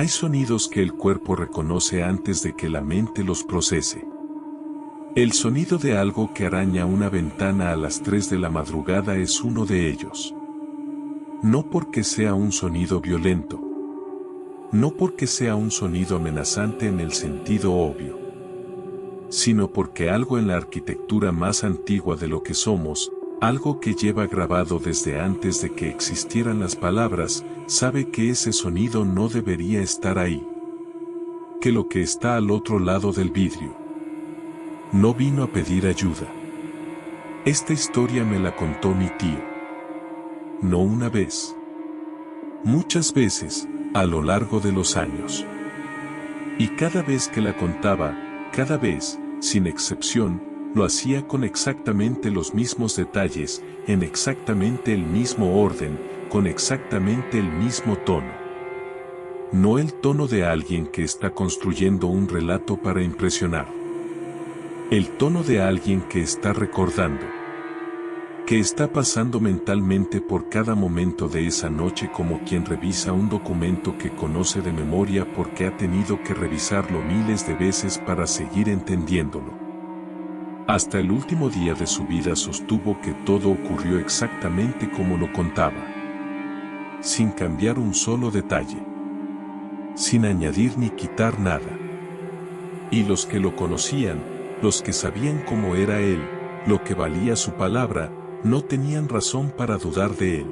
Hay sonidos que el cuerpo reconoce antes de que la mente los procese. El sonido de algo que araña una ventana a las 3 de la madrugada es uno de ellos. No porque sea un sonido violento. No porque sea un sonido amenazante en el sentido obvio. Sino porque algo en la arquitectura más antigua de lo que somos, algo que lleva grabado desde antes de que existieran las palabras, sabe que ese sonido no debería estar ahí. Que lo que está al otro lado del vidrio no vino a pedir ayuda. Esta historia me la contó mi tío. No una vez. Muchas veces, a lo largo de los años. Y cada vez que la contaba, cada vez, sin excepción, lo hacía con exactamente los mismos detalles, en exactamente el mismo orden, con exactamente el mismo tono. No el tono de alguien que está construyendo un relato para impresionar. El tono de alguien que está recordando. Que está pasando mentalmente por cada momento de esa noche como quien revisa un documento que conoce de memoria porque ha tenido que revisarlo miles de veces para seguir entendiéndolo. Hasta el último día de su vida sostuvo que todo ocurrió exactamente como lo contaba. Sin cambiar un solo detalle. Sin añadir ni quitar nada. Y los que lo conocían, los que sabían cómo era él, lo que valía su palabra, no tenían razón para dudar de él.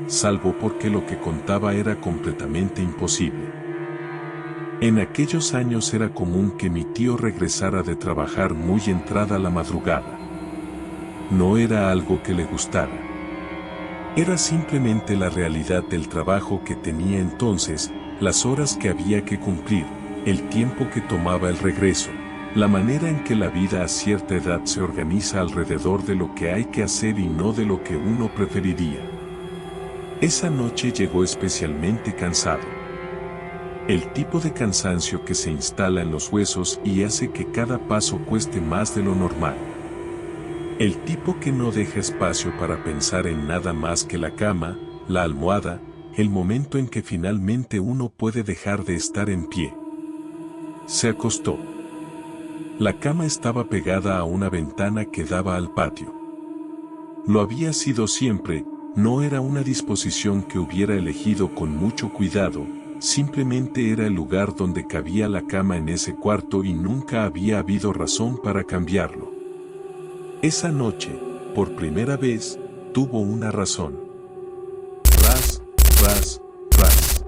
Salvo porque lo que contaba era completamente imposible. En aquellos años era común que mi tío regresara de trabajar muy entrada la madrugada. No era algo que le gustara. Era simplemente la realidad del trabajo que tenía entonces, las horas que había que cumplir, el tiempo que tomaba el regreso. La manera en que la vida a cierta edad se organiza alrededor de lo que hay que hacer y no de lo que uno preferiría. Esa noche llegó especialmente cansado. El tipo de cansancio que se instala en los huesos y hace que cada paso cueste más de lo normal. El tipo que no deja espacio para pensar en nada más que la cama, la almohada, el momento en que finalmente uno puede dejar de estar en pie. Se acostó. La cama estaba pegada a una ventana que daba al patio. Lo había sido siempre, no era una disposición que hubiera elegido con mucho cuidado, simplemente era el lugar donde cabía la cama en ese cuarto y nunca había habido razón para cambiarlo. Esa noche, por primera vez, tuvo una razón. Ras, ras, ras.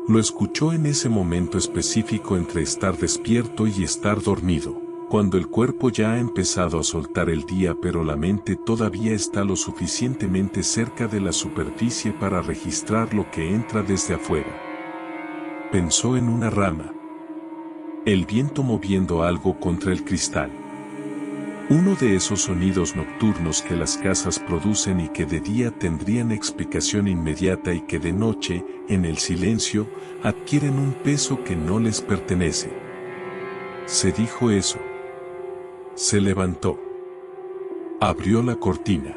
Lo escuchó en ese momento específico entre estar despierto y estar dormido, cuando el cuerpo ya ha empezado a soltar el día pero la mente todavía está lo suficientemente cerca de la superficie para registrar lo que entra desde afuera. Pensó en una rama. El viento moviendo algo contra el cristal. Uno de esos sonidos nocturnos que las casas producen y que de día tendrían explicación inmediata y que de noche, en el silencio, adquieren un peso que no les pertenece. Se dijo eso. Se levantó. Abrió la cortina.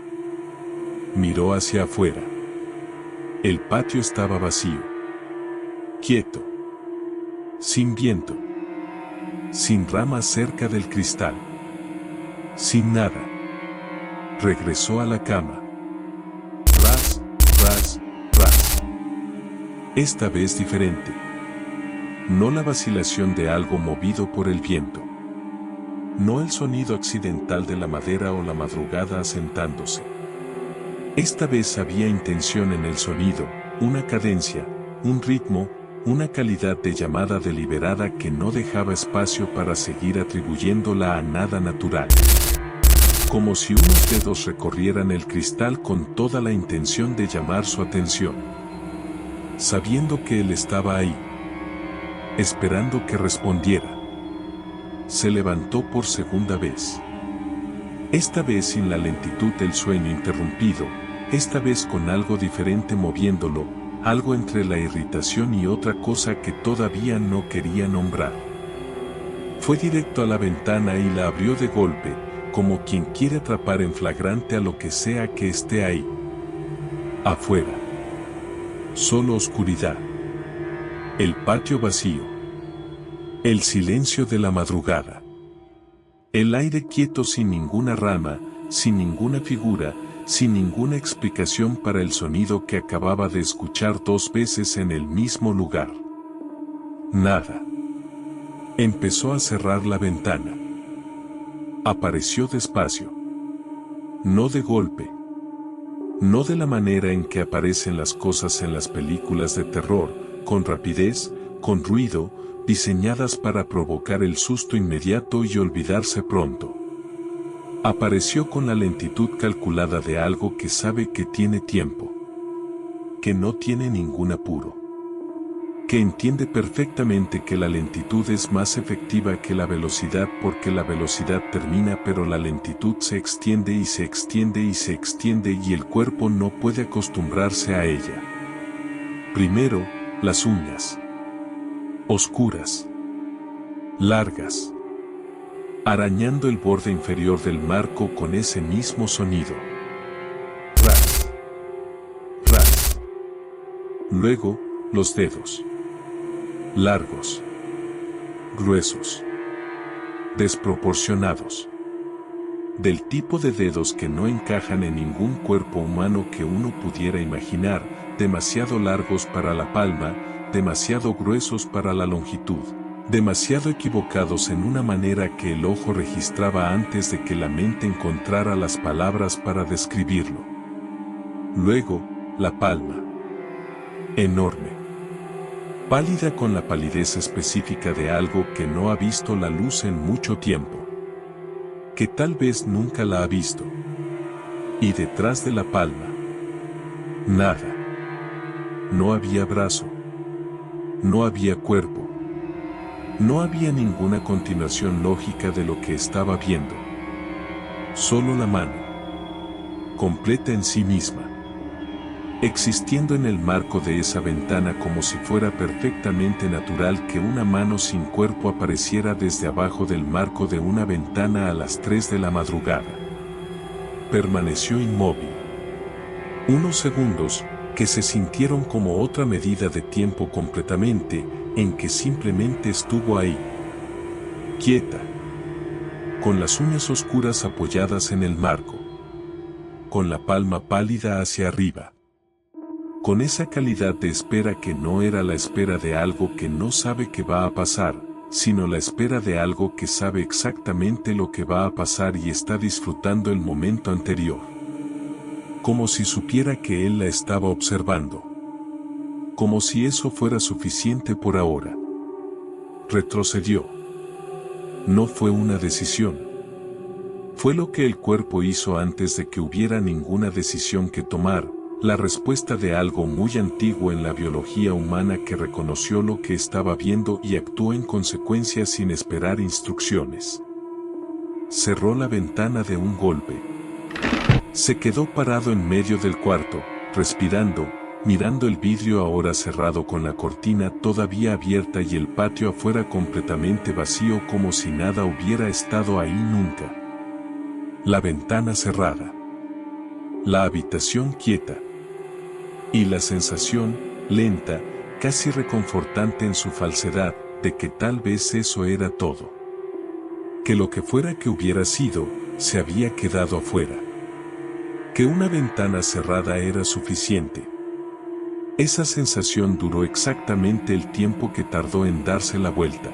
Miró hacia afuera. El patio estaba vacío. Quieto. Sin viento. Sin ramas cerca del cristal. Sin nada. Regresó a la cama. Ras, ras, ras. Esta vez diferente. No la vacilación de algo movido por el viento. No el sonido accidental de la madera o la madrugada asentándose. Esta vez había intención en el sonido, una cadencia, un ritmo, una calidad de llamada deliberada que no dejaba espacio para seguir atribuyéndola a nada natural. Como si unos dedos recorrieran el cristal con toda la intención de llamar su atención. Sabiendo que él estaba ahí. Esperando que respondiera. Se levantó por segunda vez. Esta vez sin la lentitud del sueño interrumpido, esta vez con algo diferente moviéndolo, algo entre la irritación y otra cosa que todavía no quería nombrar. Fue directo a la ventana y la abrió de golpe, como quien quiere atrapar en flagrante a lo que sea que esté ahí. Afuera. Solo oscuridad. El patio vacío. El silencio de la madrugada. El aire quieto sin ninguna rama, sin ninguna figura, sin ninguna explicación para el sonido que acababa de escuchar 2 veces en el mismo lugar. Nada. Empezó a cerrar la ventana. Apareció despacio. No de golpe. No de la manera en que aparecen las cosas en las películas de terror, con rapidez, con ruido, diseñadas para provocar el susto inmediato y olvidarse pronto. Apareció con la lentitud calculada de algo que sabe que tiene tiempo, que no tiene ningún apuro, que entiende perfectamente que la lentitud es más efectiva que la velocidad porque la velocidad termina pero la lentitud se extiende y se extiende y se extiende y el cuerpo no puede acostumbrarse a ella. Primero, las uñas. Oscuras. Largas. Arañando el borde inferior del marco con ese mismo sonido. Ras. Ras. Luego, los dedos. Largos. Gruesos. Desproporcionados. Del tipo de dedos que no encajan en ningún cuerpo humano que uno pudiera imaginar, demasiado largos para la palma, demasiado gruesos para la longitud, demasiado equivocados en una manera que el ojo registraba antes de que la mente encontrara las palabras para describirlo. Luego, la palma. Enorme. Pálida con la palidez específica de algo que no ha visto la luz en mucho tiempo. Que tal vez nunca la ha visto. Y detrás de la palma. Nada. No había brazo. No había cuerpo. No había ninguna continuación lógica de lo que estaba viendo. Solo la mano. Completa en sí misma. Existiendo en el marco de esa ventana como si fuera perfectamente natural que una mano sin cuerpo apareciera desde abajo del marco de una ventana a las 3 de la madrugada. Permaneció inmóvil. Unos segundos, que se sintieron como otra medida de tiempo completamente, en que simplemente estuvo ahí. Quieta. Con las uñas oscuras apoyadas en el marco. Con la palma pálida hacia arriba. Con esa calidad de espera que no era la espera de algo que no sabe que va a pasar, sino la espera de algo que sabe exactamente lo que va a pasar y está disfrutando el momento anterior. Como si supiera que él la estaba observando. Como si eso fuera suficiente por ahora. Retrocedió. No fue una decisión. Fue lo que el cuerpo hizo antes de que hubiera ninguna decisión que tomar. La respuesta de algo muy antiguo en la biología humana que reconoció lo que estaba viendo y actuó en consecuencia sin esperar instrucciones. Cerró la ventana de un golpe. Se quedó parado en medio del cuarto, respirando, mirando el vidrio ahora cerrado con la cortina todavía abierta y el patio afuera completamente vacío como si nada hubiera estado ahí nunca. La ventana cerrada. La habitación quieta. Y la sensación, lenta, casi reconfortante en su falsedad, de que tal vez eso era todo. Que lo que fuera que hubiera sido, se había quedado afuera. Que una ventana cerrada era suficiente. Esa sensación duró exactamente el tiempo que tardó en darse la vuelta.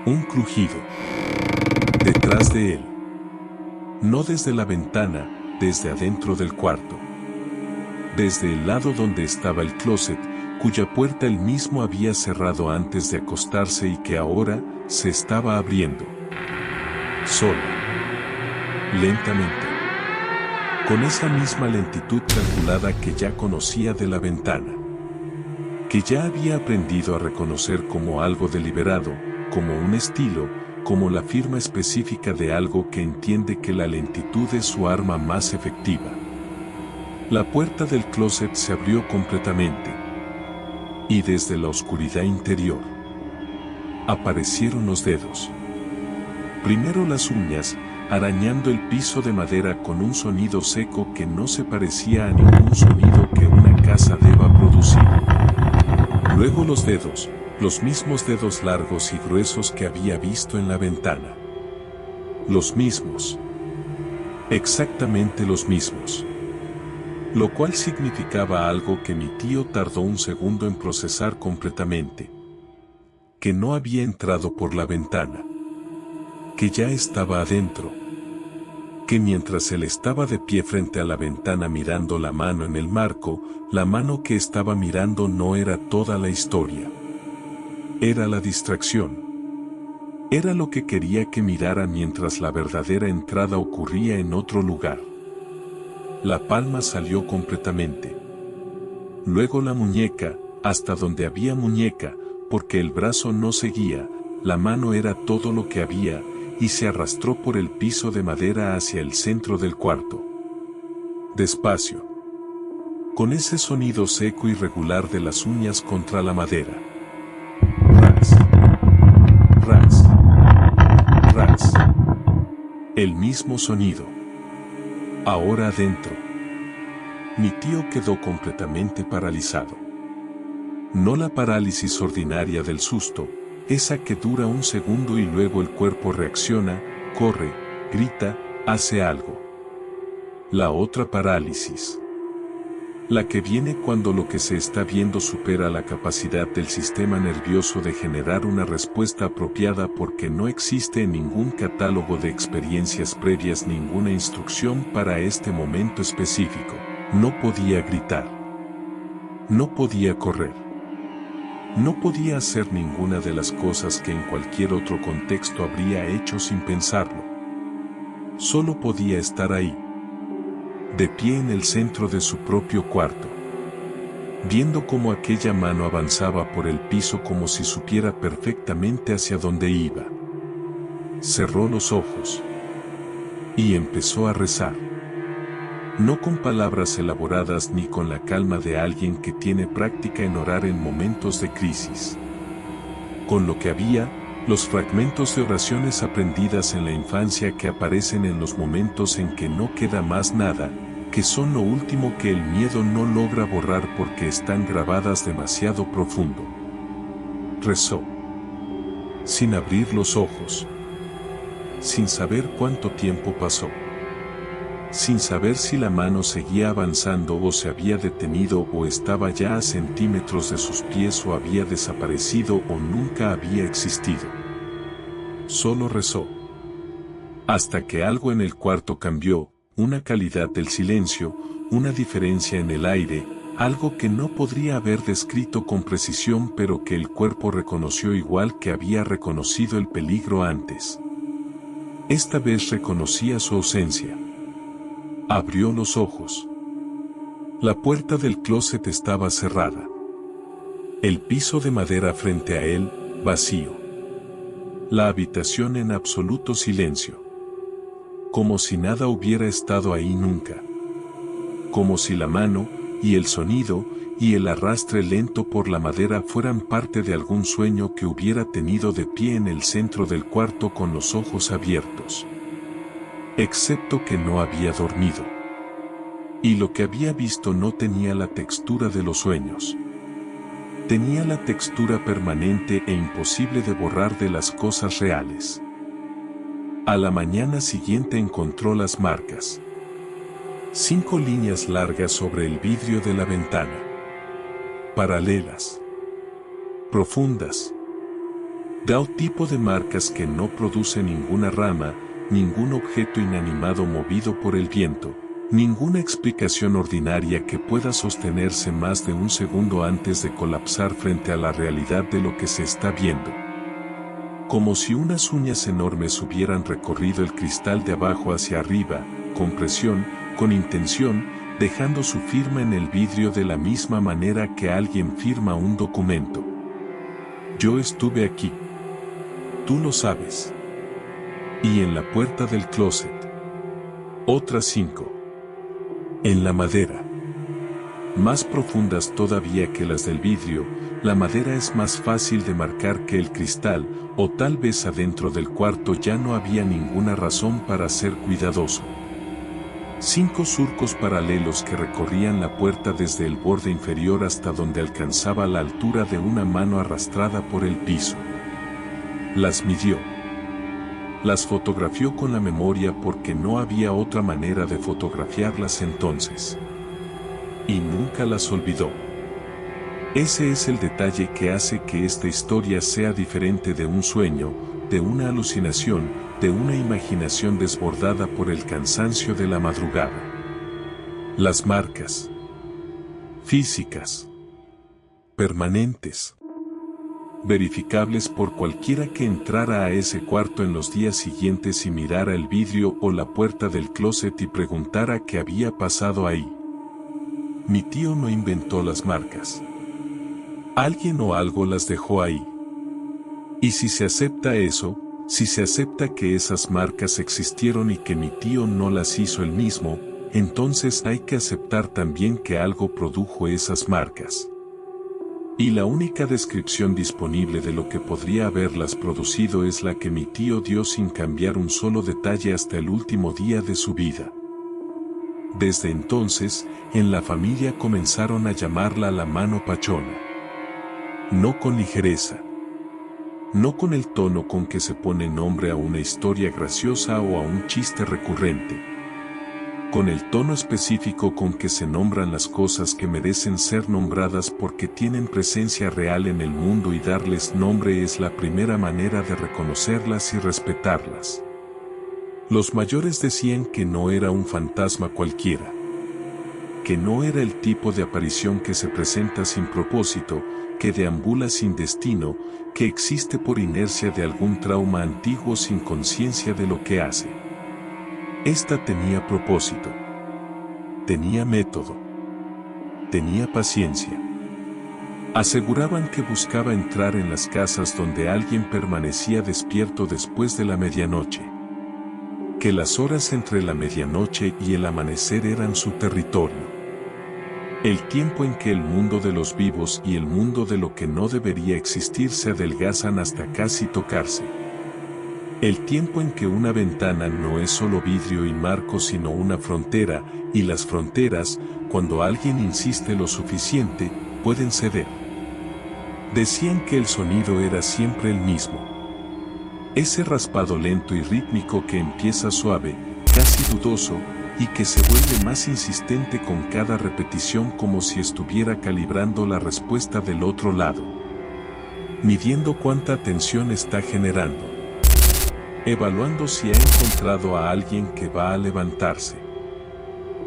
Un crujido. Detrás de él. No desde la ventana, desde adentro del cuarto. Desde el lado donde estaba el closet, cuya puerta él mismo había cerrado antes de acostarse y que ahora se estaba abriendo. Sola. Lentamente. Con esa misma lentitud calculada que ya conocía de la ventana. Que ya había aprendido a reconocer como algo deliberado, como un estilo, como la firma específica de algo que entiende que la lentitud es su arma más efectiva. La puerta del closet se abrió completamente. Y desde la oscuridad interior aparecieron los dedos. Primero las uñas, arañando el piso de madera con un sonido seco que no se parecía a ningún sonido que una casa deba producir. Luego los dedos, los mismos dedos largos y gruesos que había visto en la ventana. Los mismos. Exactamente los mismos. Lo cual significaba algo que mi tío tardó un segundo en procesar completamente. Que no había entrado por la ventana. Que ya estaba adentro. Que mientras él estaba de pie frente a la ventana mirando la mano en el marco, la mano que estaba mirando no era toda la historia. Era la distracción. Era lo que quería que mirara mientras la verdadera entrada ocurría en otro lugar. La palma salió completamente. Luego la muñeca, hasta donde había muñeca, porque el brazo no seguía, la mano era todo lo que había, y se arrastró por el piso de madera hacia el centro del cuarto. Despacio. Con ese sonido seco y regular de las uñas contra la madera. Ras. Ras. Ras. El mismo sonido. Ahora adentro. Mi tío quedó completamente paralizado. No la parálisis ordinaria del susto, esa que dura un segundo y luego el cuerpo reacciona, corre, grita, hace algo. La otra parálisis. La que viene cuando lo que se está viendo supera la capacidad del sistema nervioso de generar una respuesta apropiada porque no existe en ningún catálogo de experiencias previas ninguna instrucción para este momento específico. No podía gritar. No podía correr. No podía hacer ninguna de las cosas que en cualquier otro contexto habría hecho sin pensarlo. Solo podía estar ahí, de pie en el centro de su propio cuarto, viendo cómo aquella mano avanzaba por el piso como si supiera perfectamente hacia dónde iba. Cerró los ojos y empezó a rezar. No con palabras elaboradas ni con la calma de alguien que tiene práctica en orar en momentos de crisis. Con lo que había, los fragmentos de oraciones aprendidas en la infancia que aparecen en los momentos en que no queda más nada, que son lo último que el miedo no logra borrar porque están grabadas demasiado profundo. Rezó. Sin abrir los ojos. Sin saber cuánto tiempo pasó. Sin saber si la mano seguía avanzando o se había detenido o estaba ya a centímetros de sus pies o había desaparecido o nunca había existido. Solo rezó. Hasta que algo en el cuarto cambió, una calidad del silencio, una diferencia en el aire, algo que no podría haber descrito con precisión pero que el cuerpo reconoció igual que había reconocido el peligro antes. Esta vez reconocía su ausencia. Abrió los ojos. La puerta del closet estaba cerrada. El piso de madera frente a él, vacío. La habitación en absoluto silencio. Como si nada hubiera estado ahí nunca. Como si la mano, y el sonido, y el arrastre lento por la madera fueran parte de algún sueño que hubiera tenido de pie en el centro del cuarto con los ojos abiertos. Excepto que no había dormido. Y lo que había visto no tenía la textura de los sueños. Tenía la textura permanente e imposible de borrar de las cosas reales. A la mañana siguiente encontró las marcas. 5 líneas largas sobre el vidrio de la ventana. Paralelas. Profundas. Da tipo de marcas que no produce ninguna rama, ningún objeto inanimado movido por el viento, ninguna explicación ordinaria que pueda sostenerse más de un segundo antes de colapsar frente a la realidad de lo que se está viendo. Como si unas uñas enormes hubieran recorrido el cristal de abajo hacia arriba, con presión, con intención, dejando su firma en el vidrio de la misma manera que alguien firma un documento. Yo estuve aquí. Tú lo sabes. Y en la puerta del closet. Otras 5. En la madera. Más profundas todavía que las del vidrio, la madera es más fácil de marcar que el cristal, o tal vez adentro del cuarto ya no había ninguna razón para ser cuidadoso. 5 surcos paralelos que recorrían la puerta desde el borde inferior hasta donde alcanzaba la altura de una mano arrastrada por el piso. Las midió. Las fotografió con la memoria porque no había otra manera de fotografiarlas entonces. Y nunca las olvidó. Ese es el detalle que hace que esta historia sea diferente de un sueño, de una alucinación, de una imaginación desbordada por el cansancio de la madrugada. Las marcas. Físicas. Permanentes. Verificables por cualquiera que entrara a ese cuarto en los días siguientes y mirara el vidrio o la puerta del closet y preguntara qué había pasado ahí. Mi tío no inventó las marcas. Alguien o algo las dejó ahí. Y si se acepta eso, si se acepta que esas marcas existieron y que mi tío no las hizo él mismo, entonces hay que aceptar también que algo produjo esas marcas. Y la única descripción disponible de lo que podría haberlas producido es la que mi tío dio sin cambiar un solo detalle hasta el último día de su vida. Desde entonces, en la familia comenzaron a llamarla la mano pachona. No con ligereza. No con el tono con que se pone nombre a una historia graciosa o a un chiste recurrente. Con el tono específico con que se nombran las cosas que merecen ser nombradas porque tienen presencia real en el mundo y darles nombre es la primera manera de reconocerlas y respetarlas. Los mayores decían que no era un fantasma cualquiera. Que no era el tipo de aparición que se presenta sin propósito, que deambula sin destino, que existe por inercia de algún trauma antiguo sin conciencia de lo que hace. Esta tenía propósito. Tenía método. Tenía paciencia. Aseguraban que buscaba entrar en las casas donde alguien permanecía despierto después de la medianoche. Que las horas entre la medianoche y el amanecer eran su territorio. El tiempo en que el mundo de los vivos y el mundo de lo que no debería existir se adelgazan hasta casi tocarse. El tiempo en que una ventana no es solo vidrio y marco sino una frontera, y las fronteras, cuando alguien insiste lo suficiente, pueden ceder. Decían que el sonido era siempre el mismo. Ese raspado lento y rítmico que empieza suave, casi dudoso, y que se vuelve más insistente con cada repetición como si estuviera calibrando la respuesta del otro lado. Midiendo cuánta atención está generando. Evaluando si ha encontrado a alguien que va a levantarse.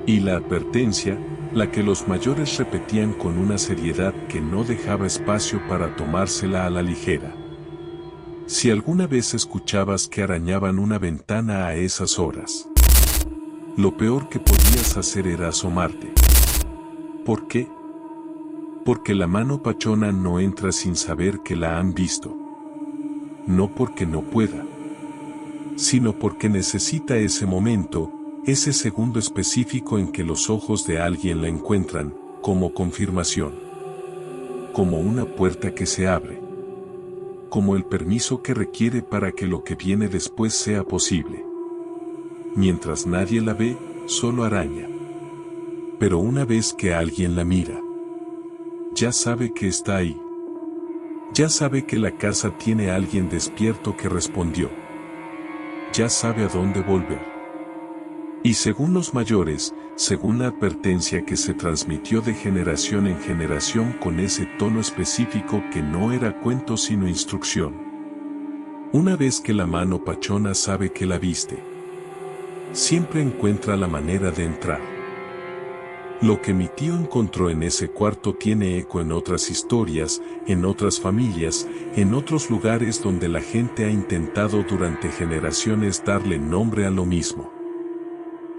Y la advertencia, la que los mayores repetían con una seriedad que no dejaba espacio para tomársela a la ligera. Si alguna vez escuchabas que arañaban una ventana a esas horas, lo peor que podías hacer era asomarte. ¿Por qué? Porque la mano pachona no entra sin saber que la han visto. No porque no pueda, sino porque necesita ese momento, ese segundo específico en que los ojos de alguien la encuentran, como confirmación. Como una puerta que se abre. Como el permiso que requiere para que lo que viene después sea posible. Mientras nadie la ve, solo araña. Pero una vez que alguien la mira, ya sabe que está ahí. Ya sabe que la casa tiene a alguien despierto que respondió. Ya sabe a dónde volver. Y según los mayores, según la advertencia que se transmitió de generación en generación con ese tono específico que no era cuento sino instrucción. Una vez que la mano pachona sabe que la viste, siempre encuentra la manera de entrar. Lo que mi tío encontró en ese cuarto tiene eco en otras historias, en otras familias, en otros lugares donde la gente ha intentado durante generaciones darle nombre a lo mismo.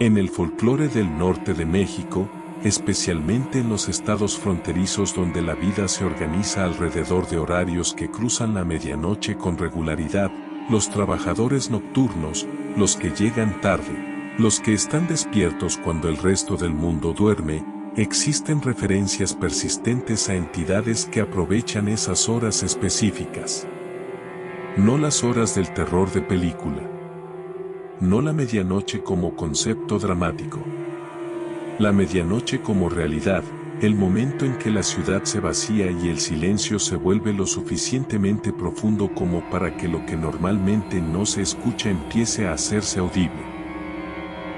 En el folclore del norte de México, especialmente en los estados fronterizos donde la vida se organiza alrededor de horarios que cruzan la medianoche con regularidad, los trabajadores nocturnos, los que llegan tarde, los que están despiertos cuando el resto del mundo duerme, existen referencias persistentes a entidades que aprovechan esas horas específicas. No las horas del terror de película. No la medianoche como concepto dramático. La medianoche como realidad, el momento en que la ciudad se vacía y el silencio se vuelve lo suficientemente profundo como para que lo que normalmente no se escucha empiece a hacerse audible.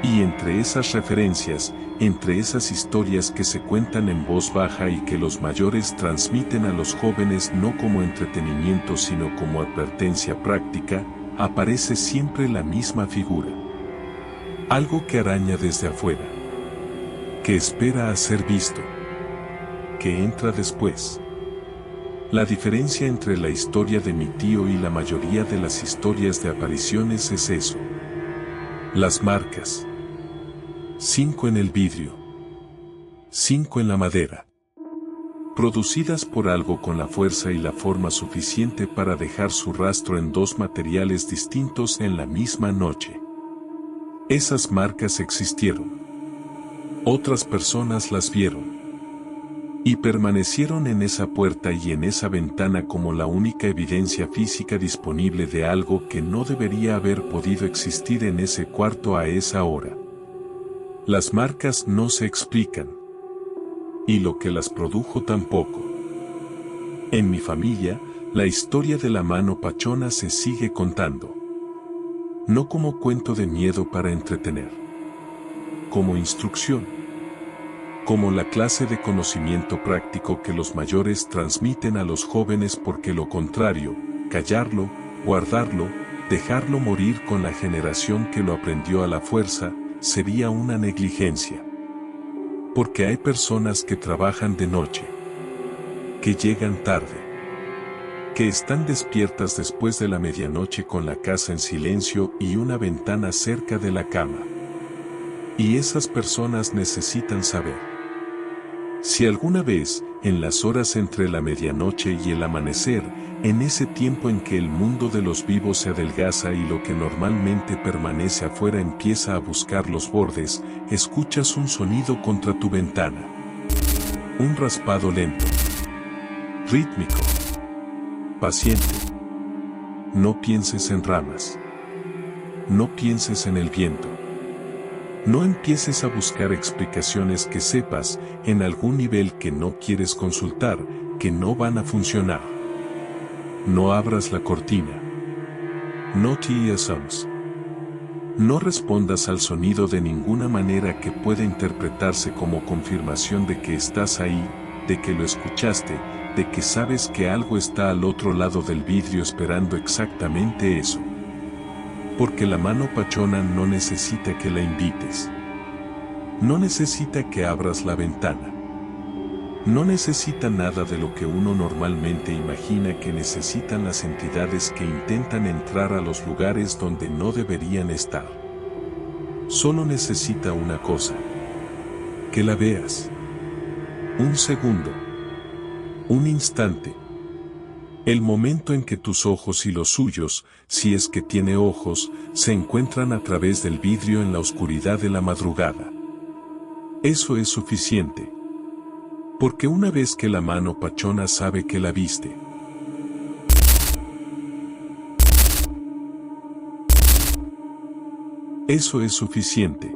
Y entre esas referencias, entre esas historias que se cuentan en voz baja y que los mayores transmiten a los jóvenes no como entretenimiento sino como advertencia práctica, aparece siempre la misma figura. Algo que araña desde afuera, que espera a ser visto, que entra después. La diferencia entre la historia de mi tío y la mayoría de las historias de apariciones es eso. Las marcas. 5 en el vidrio. 5 en la madera. Producidas por algo con la fuerza y la forma suficiente para dejar su rastro en dos materiales distintos en la misma noche. Esas marcas existieron. Otras personas las vieron. Y permanecieron en esa puerta y en esa ventana como la única evidencia física disponible de algo que no debería haber podido existir en ese cuarto a esa hora. Las marcas no se explican. Y lo que las produjo tampoco. En mi familia, la historia de la mano pachona se sigue contando. No como cuento de miedo para entretener. Como instrucción. Como la clase de conocimiento práctico que los mayores transmiten a los jóvenes porque lo contrario, callarlo, guardarlo, dejarlo morir con la generación que lo aprendió a la fuerza, sería una negligencia. Porque hay personas que trabajan de noche, que llegan tarde, que están despiertas después de la medianoche con la casa en silencio y una ventana cerca de la cama. Y esas personas necesitan saber. Si alguna vez, en las horas entre la medianoche y el amanecer, en ese tiempo en que el mundo de los vivos se adelgaza y lo que normalmente permanece afuera empieza a buscar los bordes, escuchas un sonido contra tu ventana. Un raspado lento. Rítmico. Paciente. No pienses en ramas. No pienses en el viento. No empieces a buscar explicaciones que sepas, en algún nivel que no quieres consultar, que no van a funcionar. No abras la cortina. No te assumes. No respondas al sonido de ninguna manera que pueda interpretarse como confirmación de que estás ahí, de que lo escuchaste, de que sabes que algo está al otro lado del vidrio esperando exactamente eso. Porque la mano pachona no necesita que la invites. No necesita que abras la ventana. No necesita nada de lo que uno normalmente imagina que necesitan las entidades que intentan entrar a los lugares donde no deberían estar. Solo necesita una cosa. Que la veas. Un segundo. Un instante. El momento en que tus ojos y los suyos, si es que tiene ojos, se encuentran a través del vidrio en la oscuridad de la madrugada. Eso es suficiente. Porque una vez que la mano pachona sabe que la viste, eso es suficiente.